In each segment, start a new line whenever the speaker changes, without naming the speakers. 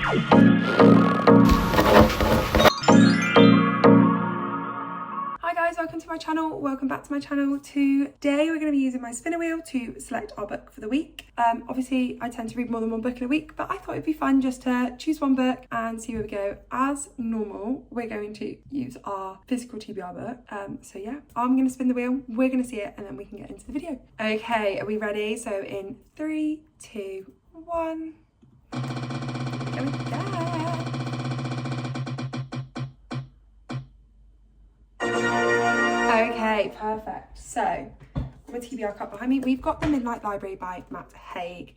Welcome to my channel, welcome back to my channel. Today we're going to be using my spinner wheel to select our book for the week. Obviously I tend to read more than one book in a week, but I thought it'd be fun just to choose one book and see where we go. As normal, we're going to use our physical TBR book. So yeah, I'm going to spin the wheel, we're going to see it, and then we can get into the video. Okay, are we ready? So in 3, 2, 1, here we go. Okay, perfect. So, my TBR cup behind me, we've got The Midnight Library by Matt Haig.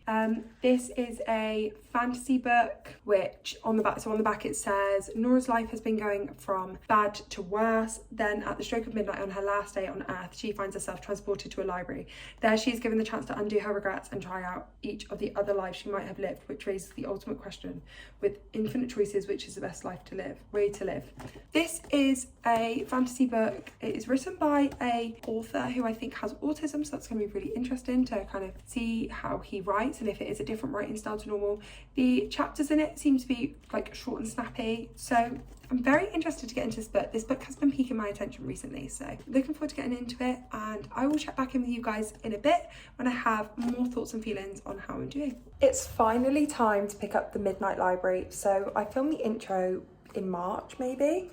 This is a fantasy book, which on the back it says, Nora's life has been going from bad to worse. Then at the stroke of midnight on her last day on Earth, she finds herself transported to a library. There she is given the chance to undo her regrets and try out each of the other lives she might have lived, which raises the ultimate question, with infinite choices, which is the best way to live. This is a fantasy book. It is written by an author who I think has autism, so that's going to be really interesting to kind of see how he writes and if it is a different writing style to normal. The chapters in it seem to be like short and snappy, so I'm very interested to get into this book. This book has been piquing my attention recently, so looking forward to getting into it, and I will check back in with you guys in a bit when I have more thoughts and feelings on how I'm doing. It's finally time to pick up The Midnight Library. So I filmed the intro in March maybe,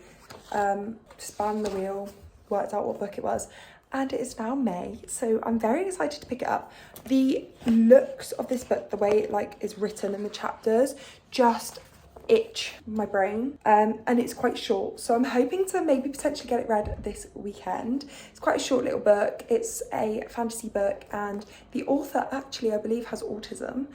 spun the wheel, worked out what book it was, and it is now May, so I'm very excited to pick it up. The looks of this book, the way it like is written in the chapters, just itch my brain, and it's quite short, so I'm hoping to maybe potentially get it read this weekend. It's quite a short little book. It's a fantasy book, and the author actually, I believe, has autism.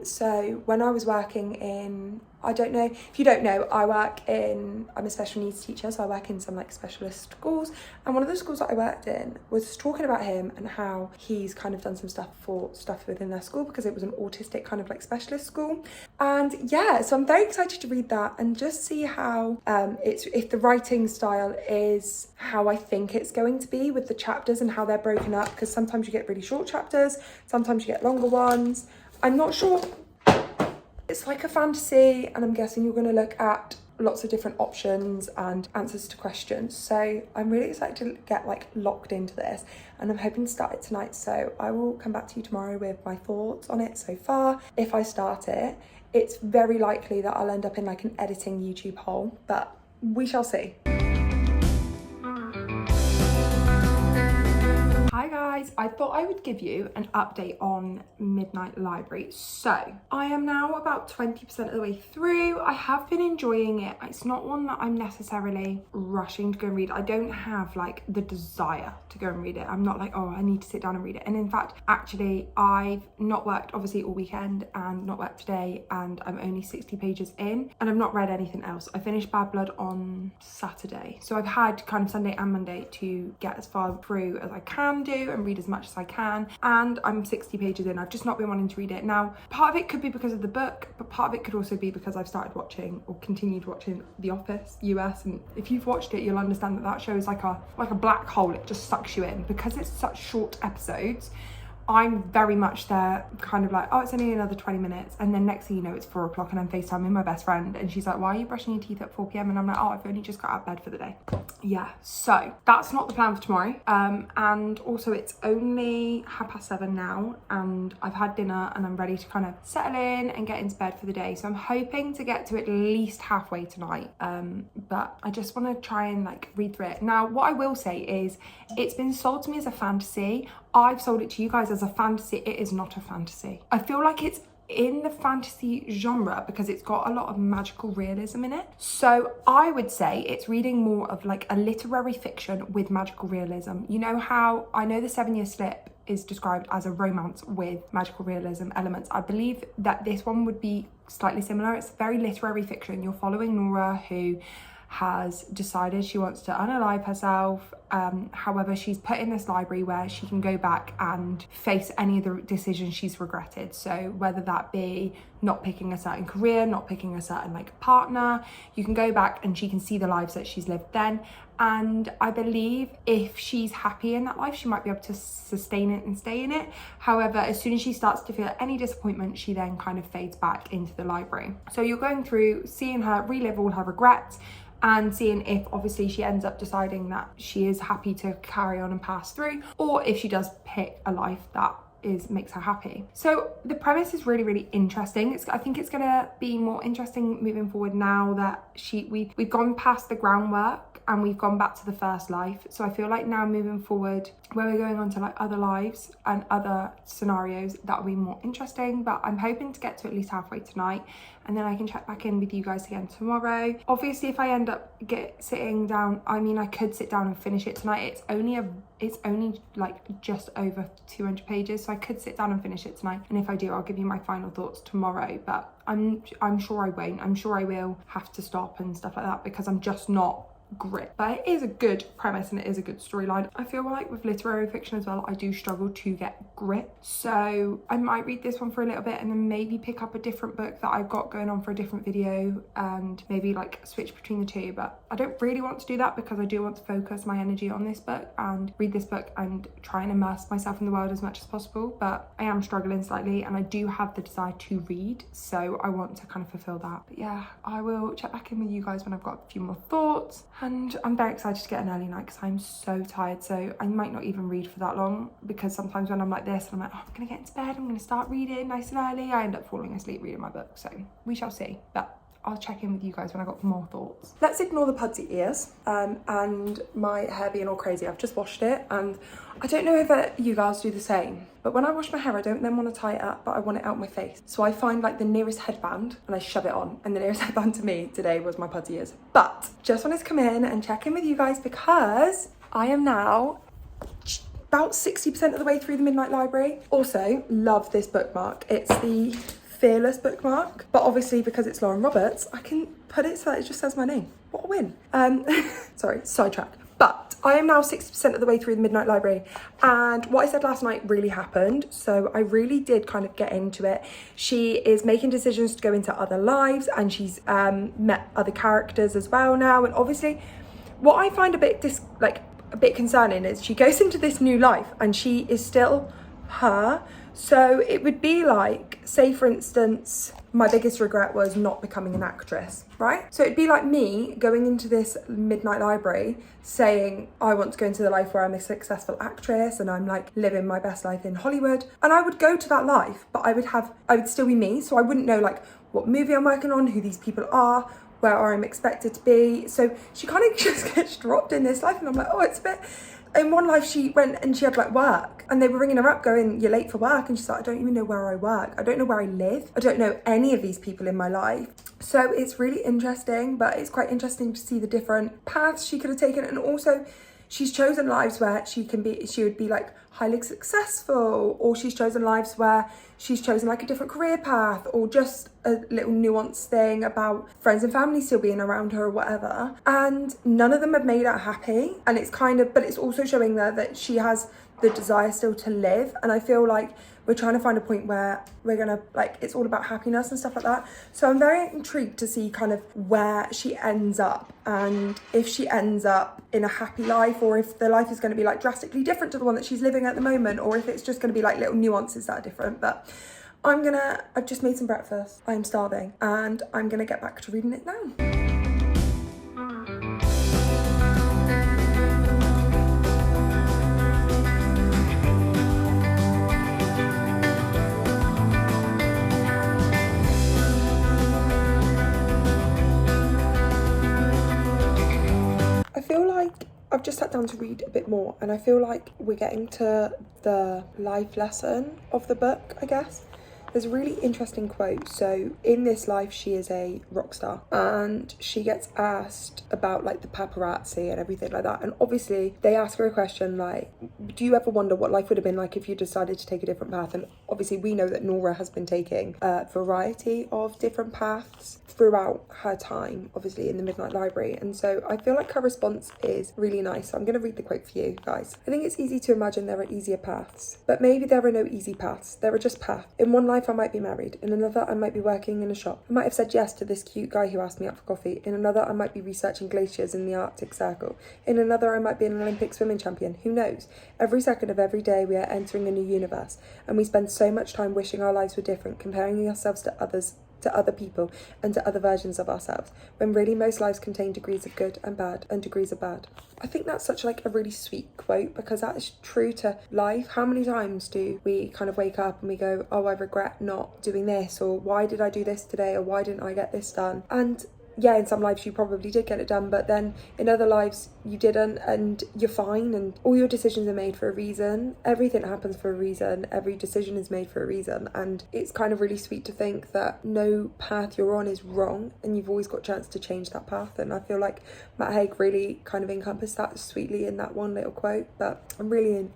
So when I was working in, I don't know if you don't know, I'm a special needs teacher, so I work in some like specialist schools, and one of the schools that I worked in was talking about him and how he's kind of done some stuff within their school because it was an autistic kind of like specialist school. And yeah, so I'm very excited to read that and just see how if the writing style is how I think it's going to be with the chapters and how they're broken up, because sometimes you get really short chapters, sometimes you get longer ones. I'm not sure. It's like a fantasy, and I'm guessing you're going to look at lots of different options and answers to questions. So I'm really excited to get like locked into this, and I'm hoping to start it tonight. So I will come back to you tomorrow with my thoughts on it so far. If I start it, it's very likely that I'll end up in like an editing YouTube hole, but we shall see. Hi guys, I thought I would give you an update on Midnight Library. So I am now about 20% of the way through. I have been enjoying it. It's not one that I'm necessarily rushing to go and read. I don't have like the desire to go and read it. I'm not like, oh, I need to sit down and read it. And in fact, actually, I've not worked obviously all weekend and not worked today, and I'm only 60 pages in and I've not read anything else. I finished Bad Blood on Saturday. So I've had kind of Sunday and Monday to get as far through as I can do and read as much as I can, and I'm 60 pages in. I've just not been wanting to read it. Now, part of it could be because of the book, but part of it could also be because I've started watching or continued watching The Office US, and if you've watched it, you'll understand that that show is like a black hole. It just sucks you in because it's such short episodes. I'm very much there, kind of like, oh, it's only another 20 minutes. And then next thing you know, it's 4 o'clock and I'm FaceTiming my best friend. And she's like, why are you brushing your teeth at 4 p.m? And I'm like, oh, I've only just got out of bed for the day. Yeah, so that's not the plan for tomorrow. And also it's only 7:30 now, and I've had dinner and I'm ready to kind of settle in and get into bed for the day. So I'm hoping to get to at least halfway tonight. But I just want to try and like read through it. Now, what I will say is it's been sold to me as a fantasy. I've sold it to you guys as a fantasy. It is not a fantasy. I feel like it's in the fantasy genre because it's got a lot of magical realism in it. So I would say it's reading more of like a literary fiction with magical realism. You know how I know The 7-Year Slip is described as a romance with magical realism elements. I believe that this one would be slightly similar. It's very literary fiction. You're following Nora, who has decided she wants to unalive herself. However, she's put in this library where she can go back and face any of the decisions she's regretted. So whether that be not picking a certain career, not picking a certain like partner. You can go back and she can see the lives that she's lived then. And I believe if she's happy in that life, she might be able to sustain it and stay in it. However, as soon as she starts to feel any disappointment, she then kind of fades back into the library. So you're going through, seeing her relive all her regrets, and seeing if obviously she ends up deciding that she is happy to carry on and pass through, or if she does pick a life that makes her happy. So the premise is really, really interesting. I think it's gonna be more interesting moving forward now that we've gone past the groundwork and we've gone back to the first life. So I feel like now moving forward, where we're going on to like other lives and other scenarios, that'll be more interesting. But I'm hoping to get to at least halfway tonight, and then I can check back in with you guys again tomorrow. Obviously, if I end up sitting down, I mean, I could sit down and finish it tonight. It's only like just over 200 pages, so I could sit down and finish it tonight. And if I do, I'll give you my final thoughts tomorrow. But I'm sure I won't. I'm sure I will have to stop and stuff like that because I'm just not grit. But it is a good premise and it is a good storyline. I feel like with literary fiction as well, I do struggle to get grit, so I might read this one for a little bit and then maybe pick up a different book that I've got going on for a different video and maybe like switch between the two. But I don't really want to do that because I do want to focus my energy on this book and read this book and try and immerse myself in the world as much as possible. But I am struggling slightly and I do have the desire to read, so I want to kind of fulfill that. But yeah, I will check back in with you guys when I've got a few more thoughts. And I'm very excited to get an early night because I'm so tired, so I might not even read for that long, because sometimes when I'm like this and I'm like, oh, I'm gonna get into bed, I'm gonna start reading nice and early, I end up falling asleep reading my book. So we shall see, but I'll check in with you guys when I got more thoughts. Let's ignore the pudsey ears and my hair being all crazy. I've just washed it and I don't know if you guys do the same, but when I wash my hair, I don't then want to tie it up, but I want it out my face. So I find like the nearest headband and I shove it on, and the nearest headband to me today was my pudsey ears. But just wanted to come in and check in with you guys because I am now about 60% of the way through the Midnight Library. Also, love this bookmark. It's the Fearless bookmark, but obviously because it's Lauren Roberts, I can put it so that it just says my name. What a win. Sorry, sidetrack. But I am now 60% of the way through the Midnight Library, and what I said last night really happened, so I really did kind of get into it. She is making decisions to go into other lives, and she's met other characters as well now, and obviously what I find a bit concerning is she goes into this new life and she is still her. So it would be like, say for instance, my biggest regret was not becoming an actress, right? So it'd be like me going into this Midnight Library saying, I want to go into the life where I'm a successful actress and I'm like living my best life in Hollywood. And I would go to that life, but I would still be me. So I wouldn't know like what movie I'm working on, who these people are, where I'm expected to be. So she kind of just gets dropped in this life and I'm like, oh, it's a bit... In one life she went and she had like work and they were ringing her up going, you're late for work, and she's like, I don't even know where I work, I don't know where I live, I don't know any of these people in my life. So it's really interesting, but it's quite interesting to see the different paths she could have taken. And also she's chosen lives where she would be like highly successful, or she's chosen lives where she's chosen like a different career path, or just a little nuanced thing about friends and family still being around her or whatever. And none of them have made her happy. And it's kind of, but it's also showing there that she has the desire still to live. And I feel like we're trying to find a point where we're gonna, like, it's all about happiness and stuff like that. So I'm very intrigued to see kind of where she ends up, and if she ends up in a happy life, or if the life is gonna be like drastically different to the one that she's living at the moment, or if it's just gonna be like little nuances that are different. But I've just made some breakfast, I am starving, and I'm gonna get back to reading it now. I've just sat down to read a bit more, and I feel like we're getting to the life lesson of the book, I guess. There's a really interesting quote. So in this life, she is a rock star, and she gets asked about like the paparazzi and everything like that. And obviously they ask her a question like, do you ever wonder what life would have been like if you decided to take a different path? And obviously we know that Nora has been taking a variety of different paths throughout her time, obviously, in the Midnight Library. And so I feel like her response is really nice. So I'm going to read the quote for you guys. I think it's easy to imagine there are easier paths, but maybe there are no easy paths. There are just paths. In one life,
life I might be married. In another I might be working in a shop. I might have said yes to this cute guy who asked me out for coffee. In another I might be researching glaciers in the Arctic Circle. In another I might be an Olympic swimming champion. Who knows? Every second of every day we are entering a new universe, and we spend so much time wishing our lives were different, comparing ourselves to others, to other people, and to other versions of ourselves, when really most lives contain degrees of good and bad and degrees of bad. I think that's such like a really sweet quote, because that is true to life. How many times do we kind of wake up and we go, oh, I regret not doing this, or why did I do this today, or why didn't I get this done? And yeah, in some lives you probably did get it done, but then in other lives you didn't, and you're fine, and all your decisions are made for a reason. Everything happens for a reason. Every decision is made for a reason, and it's kind of really sweet to think that no path you're on is wrong, and you've always got a chance to change that path. And I feel like Matt Haig really kind of encompassed that sweetly in that one little quote. But I really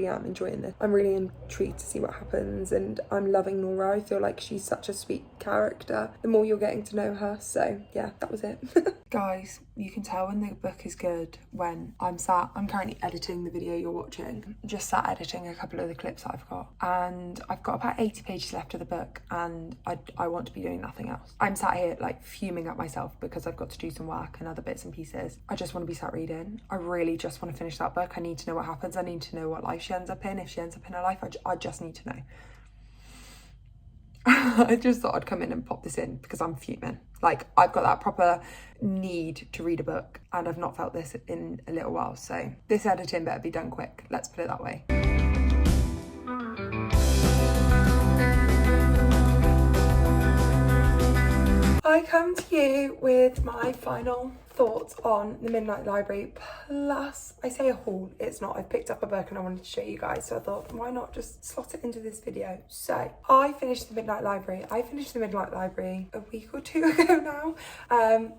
am enjoying this. I'm really intrigued to see what happens, and I'm loving Nora. I feel like she's such a sweet character the more you're getting to know her. So yeah, that was it.
Guys, you can tell when the book is good when I'm currently editing the video you're watching. Just sat editing a couple of the clips that I've got, and I've got about 80 pages left of the book, and I want to be doing nothing else. I'm sat here like fuming at myself because I've got to do some work and other bits and pieces. I just want to be sat reading. I really just want to finish that book. I need to know what happens. I need to know what life she ends up in. If she ends up in her life, I just need to know. I just thought I'd come in and pop this in because I'm fuming. Like, I've got that proper need to read a book, and I've not felt this in a little while. So this editing better be done quick. Let's put it that way. I come to you with my final thoughts on The Midnight Library, plus I say a haul, it's not. I've picked up a book and I wanted to show you guys, so I thought why not just slot it into this video. So I finished The Midnight Library. I finished The Midnight Library a week or two ago now.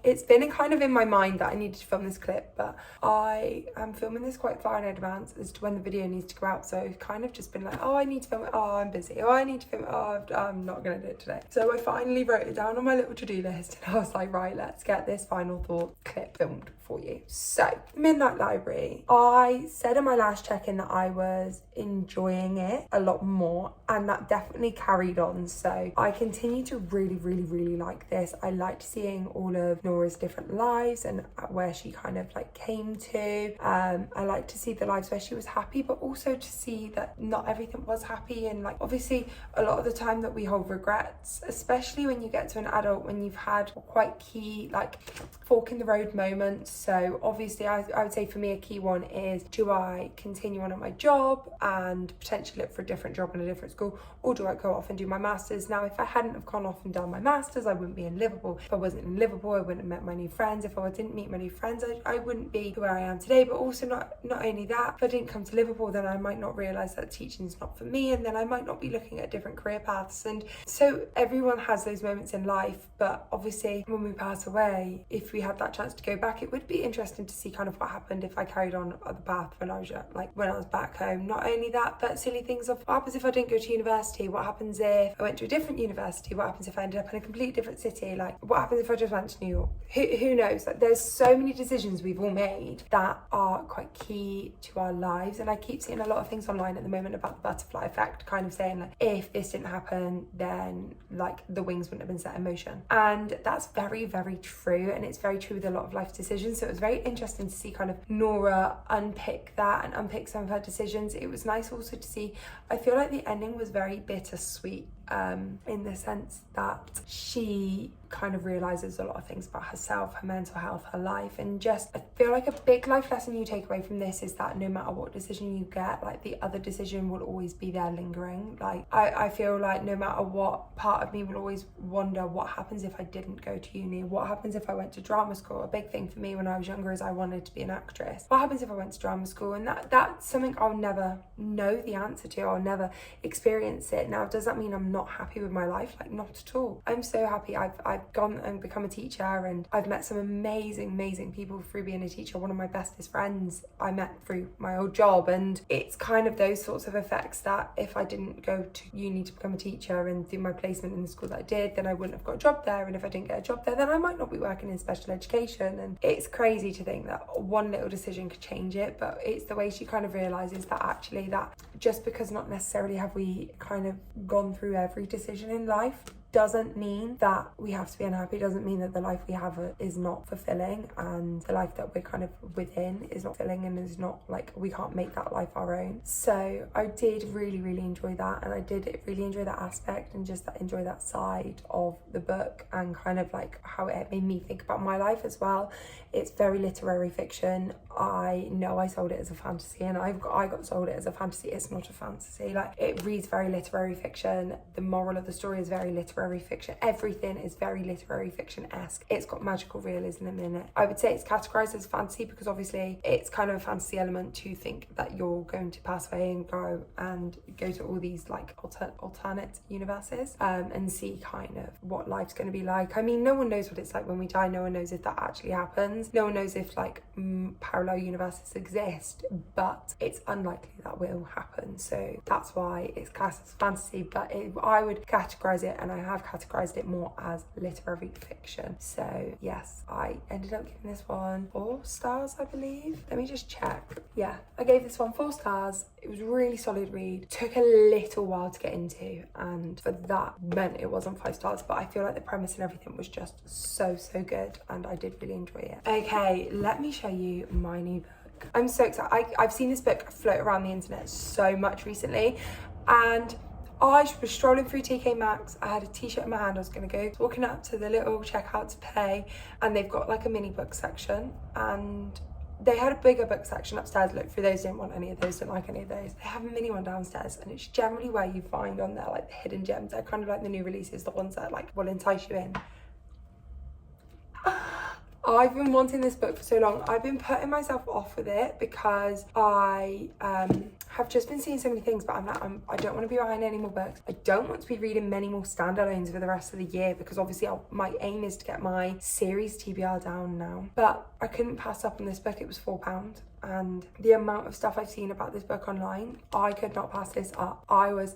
It's been kind of in my mind that I needed to film this clip, but I am filming this quite far in advance as to when the video needs to go out, so I've kind of just been like, oh, I need to film it, oh, I'm busy, oh, I need to film it, oh, I'm not gonna do it today. So I finally wrote it down on my little to-do list, and I was like, right, let's get this final thought clip filmed for you. So Midnight Library, I said in my last check-in that I was enjoying it a lot more, and that definitely carried on. So I continue to really like this. I liked seeing all of Nora's different lives and where she kind of like came to. I like to see the lives where she was happy, but also to see that not everything was happy. And like, obviously a lot of the time that we hold regrets, especially when you get to an adult, when you've had quite key like fork in the road moments. So obviously I would say for me a key one is, do I continue on at my job and potentially look for a different job in a different school, or do I go off and do my masters? Now, if I hadn't have gone off and done my masters, I wouldn't be in Liverpool. If I wasn't in Liverpool, I wouldn't have met my new friends. If I didn't meet my new friends, I wouldn't be where I am today. But also not only that, if I didn't come to Liverpool, then I might not realise that teaching is not for me, and then I might not be looking at different career paths. And so everyone has those moments in life, but obviously when we pass away, if we had that chance to go back, it would be interesting to see kind of what happened if I carried on the path when I was back home. Not only that, but silly things of what happens if I didn't go to university, what happens if I went to a different university, what happens if I ended up in a completely different city, like what happens if I just went to New York, who knows? Like, there's so many decisions we've all made that are quite key to our lives. And I keep seeing a lot of things online at the moment about the butterfly effect, kind of saying like, if this didn't happen, then like the wings wouldn't have been set in motion. And that's very true, and it's very true with a lot of life decisions. So it was very interesting to see kind of Nora unpick that and unpick some of her decisions. It was nice also to see, I feel like the ending was very bittersweet, in the sense that she kind of realizes a lot of things about herself, her mental health, her life, and just I feel like a big life lesson you take away from this is that no matter what decision you get, like the other decision will always be there lingering. Like I feel like no matter what, part of me will always wonder what happens if I didn't go to uni, what happens if I went to drama school. A big thing for me when I was younger is I wanted to be an actress. What happens if I went to drama school? And that's something I'll never know the answer to. I'll never experience it. Now, does that mean I'm not happy with my life? Like, not at all. I'm so happy. I've gone and become a teacher, and I've met some amazing people through being a teacher. One of my bestest friends I met through my old job, and it's kind of those sorts of effects that if I didn't go to uni to become a teacher and do my placement in the school that I did, then I wouldn't have got a job there, and if I didn't get a job there, then I might not be working in special education. And it's crazy to think that one little decision could change it, but it's the way she kind of realizes that actually that just because not necessarily have we kind of gone through
every decision in life doesn't mean that we have to be unhappy, doesn't mean that the life we have is not fulfilling, and the life that we're kind of within is not fulfilling and is not like, we can't make that life our own. So I did really enjoy that, and I did really enjoy that aspect and just enjoy that side of the book and kind of like how it made me think about my life as well. It's very literary fiction. I know I sold it as a fantasy, and I got sold it as a fantasy. It's not a fantasy. Like, it reads very literary fiction. The moral of the story is very literary fiction. Everything is very literary fiction-esque. It's got magical realism in it. I would say it's categorized as fantasy because obviously it's kind of a fantasy element to think that you're going to pass away and go to all these like alternate universes and see kind of what life's going to be like. I mean, no one knows what it's like when we die. No one knows if that actually happens. No one knows if like parallel universes exist, but it's unlikely that will happen. So that's why it's classed as fantasy, but I would categorize it, and I have categorized it more as literary fiction. So yes, I ended up giving this one 4 stars, I believe. Let me just check. Yeah, I gave this one 4 stars. It was a really solid read. Took a little while to get into, and for that meant it wasn't 5 stars, but I feel like the premise and everything was just so good, and I did really enjoy it. Okay, let me show you my new book. I'm so excited. I've seen this book float around the internet so much recently, and I was strolling through TK Maxx. I had a t-shirt in my hand. I was going to go walking up to the little checkout to pay, and they've got like a mini book section, and they had a bigger book section upstairs. Look through those, didn't want any of those, didn't like any of those. They have a mini one downstairs, and it's generally where you find on there like the hidden gems. They're kind of like the new releases, the ones that like will entice you in. I've been wanting this book for so long. I've been putting myself off with it because I have just been seeing so many things, but I don't want to be buying any more books. I don't want to be reading many more standalones for the rest of the year because obviously my aim is to get my series TBR down now. But I couldn't pass up on this book. It was £4. And the amount of stuff I've seen about this book online, I could not pass this up. I was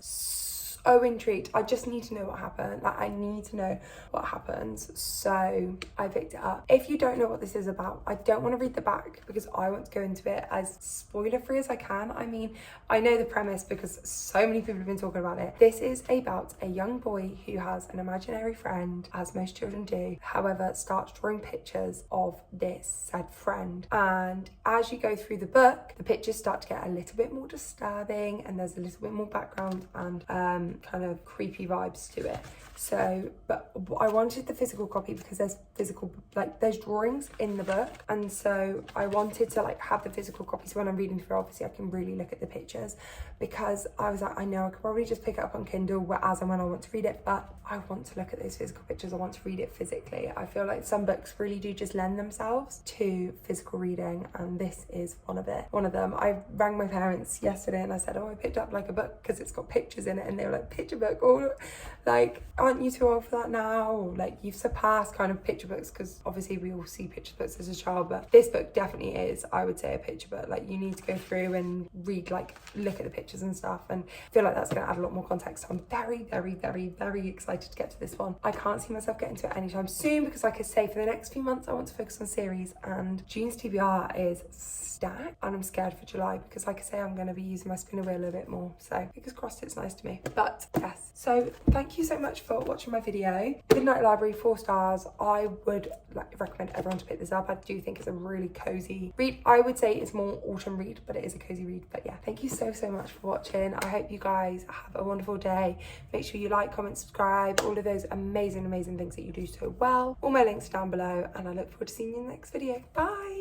so intrigued. I just need to know what happened. Like, I need to know what happens. So I picked it up. If you don't know what this is about, I don't want to read the back because I want to go into it as spoiler free as I can. I mean, I know the premise because so many people have been talking about it. This is about a young boy who has an imaginary friend, as most children do, however starts drawing pictures of this said friend, and as you go through the book, the pictures start to get a little bit more disturbing, and there's a little bit more background and kind of creepy vibes to it. So, but I wanted the physical copy because there's drawings in the book, and so I wanted to like have the physical copy so when I'm reading through, obviously I can really look at the pictures, because I was like, I know I could probably just pick it up on Kindle as and when I want to read it, but I want to look at those physical pictures. I want to read it physically. I feel like some books really do just lend themselves to physical reading, and this is one of them. I rang my parents yesterday and I said, I picked up like a book because it's got pictures in it, and they were like, picture book? Oh, like, aren't you too old for that now? Or, like, you've surpassed kind of picture books, because obviously we all see picture books as a child, but this book definitely is, I would say, a picture book. Like, you need to go through and read, like, look at the pictures and stuff, and I feel like that's going to add a lot more context. So I'm very excited to get to this one. I can't see myself getting to it anytime soon because, like I say, for the next few months I want to focus on series, and June's TBR is stacked, and I'm scared for July because, like I say, I'm going to be using my spinner wheel a bit more, so fingers crossed it's nice to me. But yes, so thank you so much for watching my video. Midnight Library, 4 stars. I would recommend everyone to pick this up. I do think it's a really cozy read. I would say it's more autumn read, but it is a cozy read. But yeah, thank you so much for watching. I hope you guys have a wonderful day. Make sure you like, comment, subscribe, all of those amazing things that you do so well. All my links are down below, and I look forward to seeing you in the next video. Bye.